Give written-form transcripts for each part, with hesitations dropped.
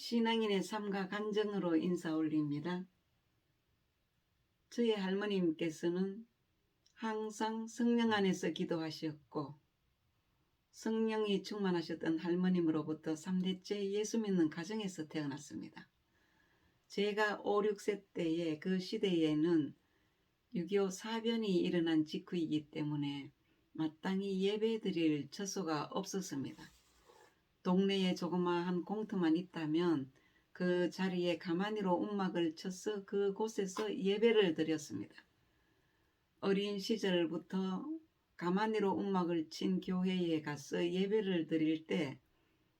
신앙인의 삶과 간증으로 인사 올립니다. 저희 할머님께서는 항상 성령 안에서 기도하셨고 성령이 충만하셨던 할머님으로부터 3대째 예수 믿는 가정에서 태어났습니다. 제가 5, 6세 때의 그 시대에는 6.25 사변이 일어난 직후이기 때문에 마땅히 예배 드릴 처소가 없었습니다. 동네에 조그마한 공터만 있다면 그 자리에 가마니로 움막을 쳐서 그곳에서 예배를 드렸습니다. 어린 시절부터 가마니로 움막을 친 교회에 가서 예배를 드릴 때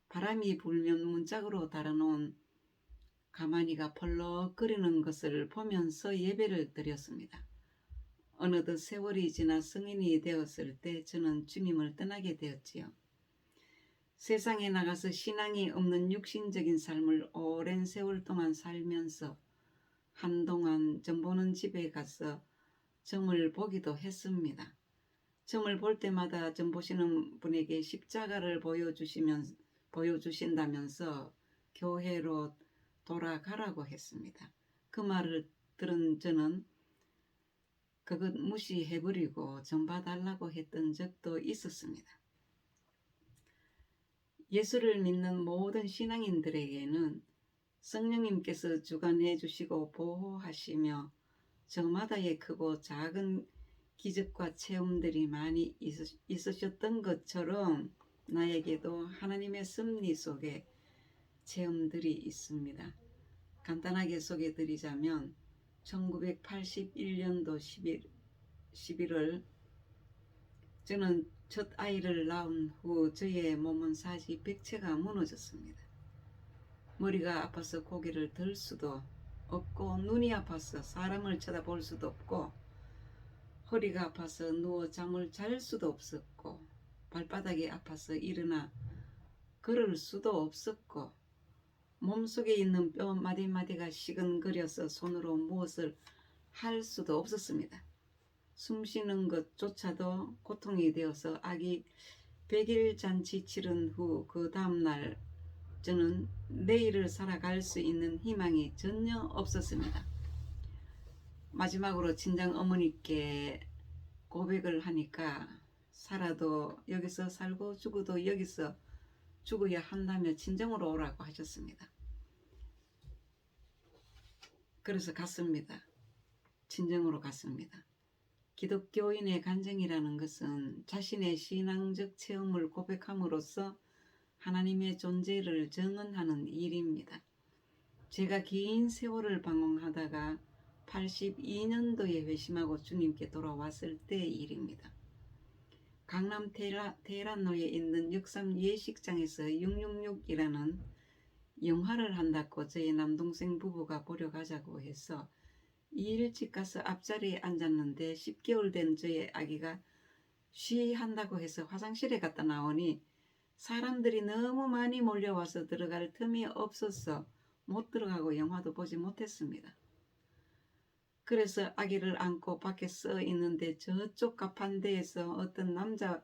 바람이 불면 문짝으로 달아놓은 가마니가 펄럭거리는 것을 보면서 예배를 드렸습니다. 어느덧 세월이 지나 성인이 되었을 때 저는 주님을 떠나게 되었지요. 세상에 나가서 신앙이 없는 육신적인 삶을 오랜 세월 동안 살면서 한동안 점 보는 집에 가서 점을 보기도 했습니다. 점을 볼 때마다 점 보시는 분에게 십자가를 보여주신다면서 교회로 돌아가라고 했습니다. 그 말을 들은 저는 그것 무시해버리고 점 봐달라고 했던 적도 있었습니다. 예수를 믿는 모든 신앙인들에게는 성령님께서 주관해 주시고 보호하시며 저마다의 크고 작은 기적과 체험들이 많이 있으셨던 것처럼 나에게도 하나님의 섭리 속에 체험들이 있습니다. 간단하게 소개드리자면 1981년도 11월 저는 첫 아이를 낳은 후 저의 몸은 사지 100채가 무너졌습니다. 머리가 아파서 고개를 들 수도 없고 눈이 아파서 사람을 쳐다볼 수도 없고 허리가 아파서 누워 잠을 잘 수도 없었고 발바닥이 아파서 일어나 걸을 수도 없었고 몸속에 있는 뼈 마디마디가 시근거려서 손으로 무엇을 할 수도 없었습니다. 숨 쉬는 것조차도 고통이 되어서 아기 100일 잔치 치른 후 그 다음날 저는 내일을 살아갈 수 있는 희망이 전혀 없었습니다. 마지막으로 친정 어머니께 고백을 하니까 살아도 여기서 살고 죽어도 여기서 죽어야 한다며 친정으로 오라고 하셨습니다. 그래서 갔습니다. 친정으로 갔습니다. 기독교인의 간증이라는 것은 자신의 신앙적 체험을 고백함으로써 하나님의 존재를 증언하는 일입니다. 제가 긴 세월을 방황하다가 82년도에 회심하고 주님께 돌아왔을 때의 일입니다. 강남 테헤란로에 있는 역삼 예식장에서 666이라는 영화를 한다고 저희 남동생 부부가 보러 가자고 해서 일찍 가서 앞자리에 앉았는데 10개월 된 저의 아기가 쉬한다고 해서 화장실에 갔다 나오니 사람들이 너무 많이 몰려와서 들어갈 틈이 없어서 못 들어가고 영화도 보지 못했습니다. 그래서 아기를 안고 밖에 서 있는데 저쪽 가판대에서 어떤 남자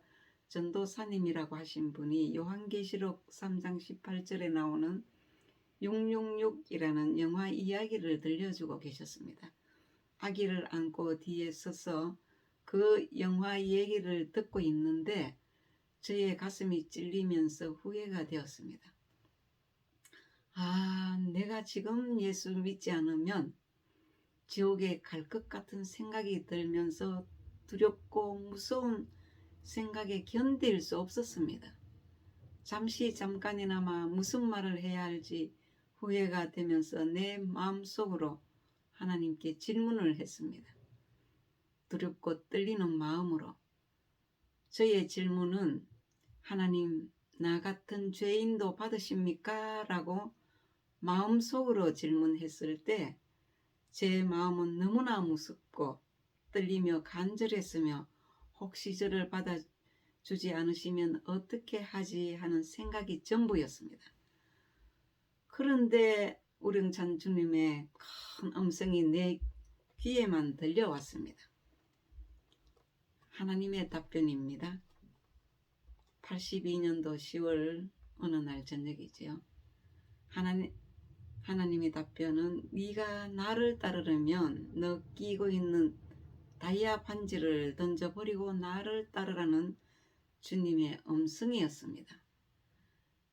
전도사님이라고 하신 분이 요한계시록 3장 18절에 나오는 666이라는 영화 이야기를 들려주고 계셨습니다. 아기를 안고 뒤에 서서 그 영화 얘기를 듣고 있는데 저의 가슴이 찔리면서 후회가 되었습니다. 내가 지금 예수 믿지 않으면 지옥에 갈 것 같은 생각이 들면서 두렵고 무서운 생각에 견딜 수 없었습니다. 잠깐이나마 무슨 말을 해야 할지 후회가 되면서 내 마음속으로 하나님께 질문을 했습니다. 두렵고 떨리는 마음으로. 저의 질문은 하나님, 나 같은 죄인도 받으십니까? 라고 마음속으로 질문했을 때 제 마음은 너무나 무섭고 떨리며 간절했으며 혹시 저를 받아주지 않으시면 어떻게 하지 하는 생각이 전부였습니다. 그런데 우렁찬 주님의 큰 음성이 내 귀에만 들려왔습니다. 하나님의 답변입니다. 82년도 10월 어느 날 저녁이지요. 하나님의 답변은 네가 나를 따르려면 너 끼고 있는 다이아 반지를 던져버리고 나를 따르라는 주님의 음성이었습니다.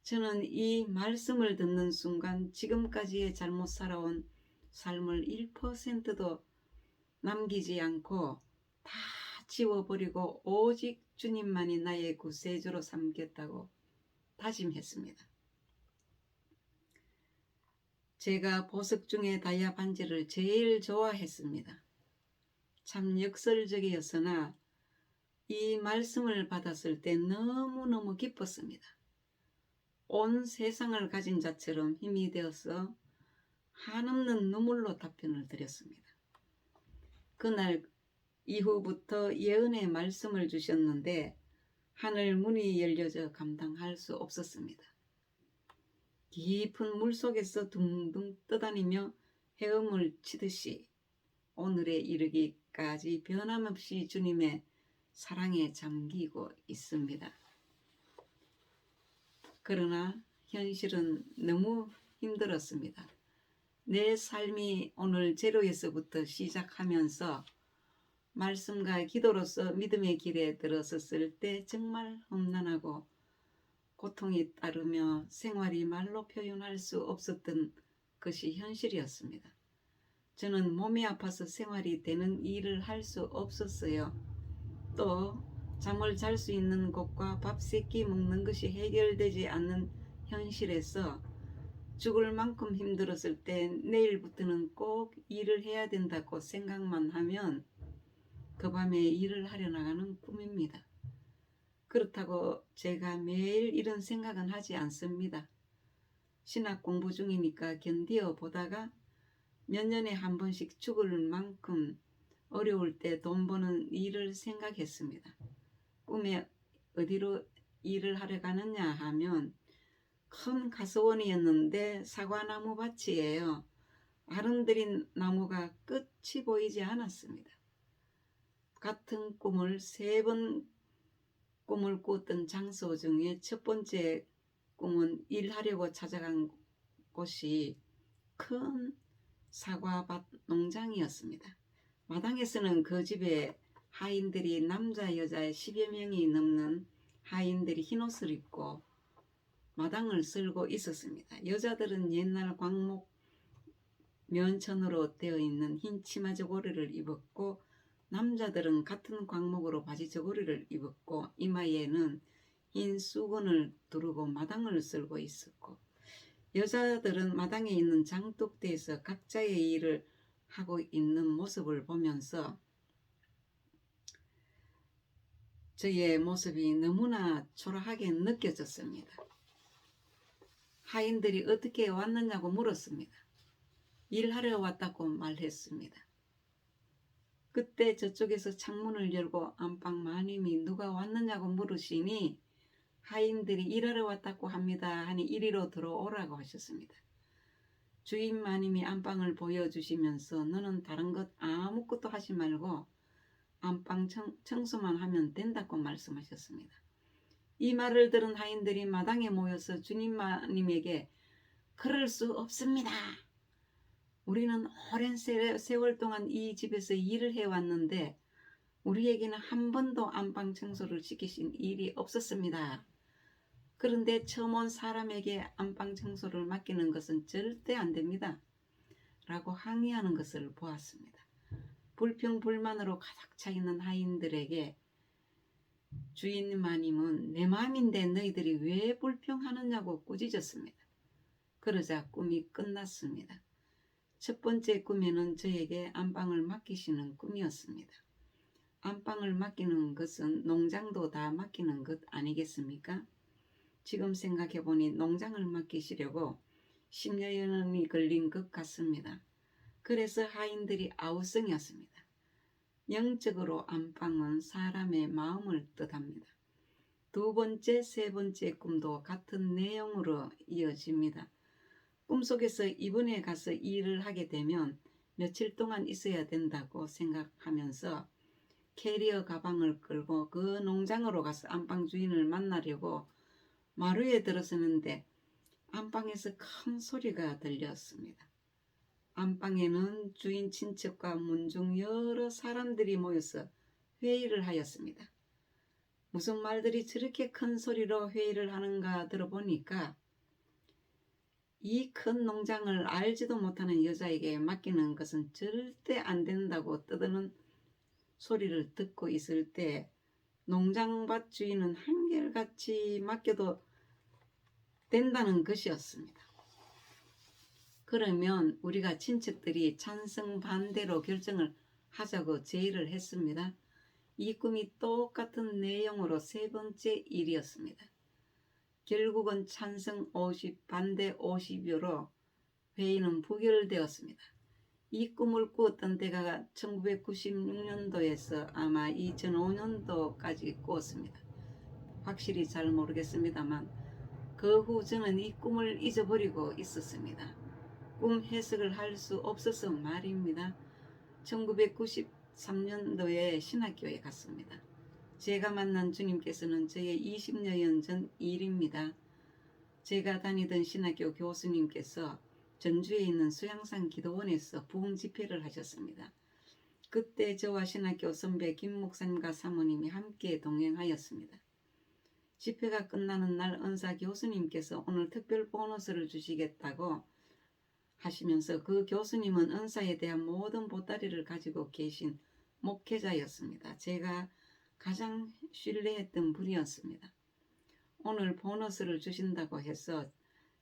저는 이 말씀을 듣는 순간 지금까지의 잘못 살아온 삶을 1%도 남기지 않고 다 지워버리고 오직 주님만이 나의 구세주로 삼겠다고 다짐했습니다. 제가 보석 중에 다이아 반지를 제일 좋아했습니다. 참 역설적이었으나 이 말씀을 받았을 때 너무너무 기뻤습니다. 온 세상을 가진 자처럼 힘이 되어서 한없는 눈물로 답변을 드렸습니다. 그날 이후부터 예언의 말씀을 주셨는데 하늘 문이 열려져 감당할 수 없었습니다. 깊은 물속에서 둥둥 떠다니며 헤엄을 치듯이 오늘에 이르기까지 변함없이 주님의 사랑에 잠기고 있습니다. 그러나 현실은 너무 힘들었습니다. 내 삶이 오늘 제로에서부터 시작하면서 말씀과 기도로서 믿음의 길에 들어섰을 때 정말 험난하고 고통이 따르며 생활이 말로 표현할 수 없었던 것이 현실이었습니다. 저는 몸이 아파서 생활이 되는 일을 할 수 없었어요. 또 잠을 잘 수 있는 곳과 밥 3끼 먹는 것이 해결되지 않는 현실에서 죽을 만큼 힘들었을 때 내일부터는 꼭 일을 해야 된다고 생각만 하면 그 밤에 일을 하려 나가는 꿈입니다. 그렇다고 제가 매일 이런 생각은 하지 않습니다. 신학 공부 중이니까 견디어 보다가 몇 년에 한 번씩 죽을 만큼 어려울 때 돈 버는 일을 생각했습니다. 꿈에 어디로 일을 하러 가느냐 하면 큰 가서원이었는데 사과나무 밭이에요. 아름드린 나무가 끝이 보이지 않았습니다. 같은 꿈을 3번 꿈을 꾸었던 장소 중에 첫 번째 꿈은 일하려고 찾아간 곳이 큰 사과밭 농장이었습니다. 마당에서는 그 집에 하인들이 남자 여자 10여 명이 넘는 하인들이 흰옷을 입고 마당을 쓸고 있었습니다. 여자들은 옛날 광목 면천으로 되어 있는 흰 치마 저고리를 입었고 남자들은 같은 광목으로 바지 저고리를 입었고 이마에는 흰 수건을 두르고 마당을 쓸고 있었고 여자들은 마당에 있는 장독대에서 각자의 일을 하고 있는 모습을 보면서 저의 모습이 너무나 초라하게 느껴졌습니다. 하인들이 어떻게 왔느냐고 물었습니다. 일하러 왔다고 말했습니다. 그때 저쪽에서 창문을 열고 안방 마님이 누가 왔느냐고 물으시니 하인들이 일하러 왔다고 합니다 하니 이리로 들어오라고 하셨습니다. 주인 마님이 안방을 보여주시면서 너는 다른 것 아무것도 하지 말고 안방 청소만 하면 된다고 말씀하셨습니다. 이 말을 들은 하인들이 마당에 모여서 주님 마님에게 그럴 수 없습니다. 우리는 오랜 세월 동안 이 집에서 일을 해왔는데 우리에게는 한 번도 안방 청소를 시키신 일이 없었습니다. 그런데 처음 온 사람에게 안방 청소를 맡기는 것은 절대 안 됩니다. 라고 항의하는 것을 보았습니다. 불평불만으로 가득 차 있는 하인들에게 주인 마님은 내 마음인데 너희들이 왜 불평하느냐고 꾸짖었습니다. 그러자 꿈이 끝났습니다. 첫 번째 꿈에는 저에게 안방을 맡기시는 꿈이었습니다. 안방을 맡기는 것은 농장도 다 맡기는 것 아니겠습니까? 지금 생각해보니 농장을 맡기시려고 10여 년이 걸린 것 같습니다. 그래서 하인들이 아우성이었습니다. 영적으로 안방은 사람의 마음을 뜻합니다. 두 번째, 세 번째 꿈도 같은 내용으로 이어집니다. 꿈속에서 이번에 가서 일을 하게 되면 며칠 동안 있어야 된다고 생각하면서 캐리어 가방을 끌고 그 농장으로 가서 안방 주인을 만나려고 마루에 들어서는데 안방에서 큰 소리가 들렸습니다. 안방에는 주인 친척과 문중 여러 사람들이 모여서 회의를 하였습니다. 무슨 말들이 저렇게 큰 소리로 회의를 하는가 들어보니까 이 큰 농장을 알지도 못하는 여자에게 맡기는 것은 절대 안 된다고 떠드는 소리를 듣고 있을 때 농장밭 주인은 한결같이 맡겨도 된다는 것이었습니다. 그러면 우리가 친척들이 찬성 반대로 결정을 하자고 제의를 했습니다. 이 꿈이 똑같은 내용으로 세 번째 일이었습니다. 결국은 찬성 50, 반대 50여로 회의는 부결되었습니다. 이 꿈을 꾸었던 때가 1996년도에서 아마 2005년도까지 꾸었습니다. 확실히 잘 모르겠습니다만 그 후 저는 이 꿈을 잊어버리고 있었습니다. 꿈 해석을 할 수 없어서 말입니다. 1993년도에 신학교에 갔습니다. 제가 만난 주님께서는 저의 20여 년 전 일입니다. 제가 다니던 신학교 교수님께서 전주에 있는 수양산 기도원에서 부흥 집회를 하셨습니다. 그때 저와 신학교 선배 김 목사님과 사모님이 함께 동행하였습니다. 집회가 끝나는 날 은사 교수님께서 오늘 특별 보너스를 주시겠다고 하시면서 그 교수님은 은사에 대한 모든 보따리를 가지고 계신 목회자였습니다. 제가 가장 신뢰했던 분이었습니다. 오늘 보너스를 주신다고 해서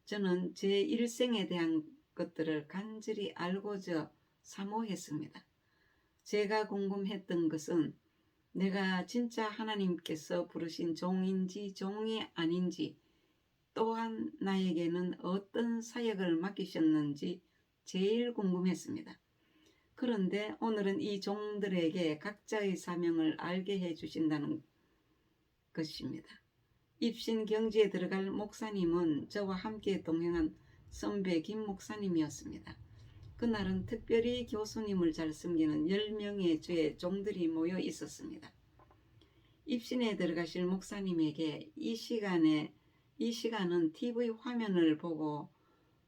저는 제 일생에 대한 것들을 간절히 알고자 사모했습니다. 제가 궁금했던 것은 내가 진짜 하나님께서 부르신 종인지 종이 아닌지, 또한 나에게는 어떤 사역을 맡기셨는지 제일 궁금했습니다. 그런데 오늘은 이 종들에게 각자의 사명을 알게 해주신다는 것입니다. 입신 경지에 들어갈 목사님은 저와 함께 동행한 선배 김 목사님이었습니다. 그날은 특별히 교수님을 잘 섬기는 10명의 주의 종들이 모여 있었습니다. 입신에 들어가실 목사님에게 이 시간은 TV 화면을 보고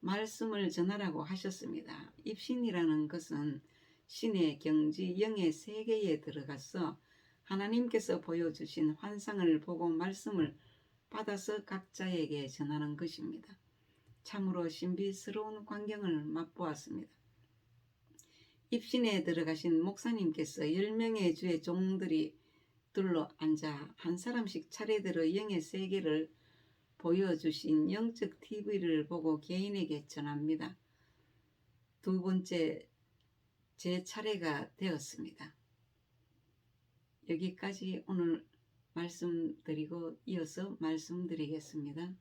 말씀을 전하라고 하셨습니다. 입신이라는 것은 신의 경지, 영의 세계에 들어가서 하나님께서 보여주신 환상을 보고 말씀을 받아서 각자에게 전하는 것입니다. 참으로 신비스러운 광경을 맛보았습니다. 입신에 들어가신 목사님께서 10명의 주의 종들이 둘러 앉아 한 사람씩 차례대로 영의 세계를 보여주신 영적 TV를 보고 개인에게 전합니다. 두 번째 제 차례가 되었습니다. 여기까지 오늘 말씀드리고 이어서 말씀드리겠습니다.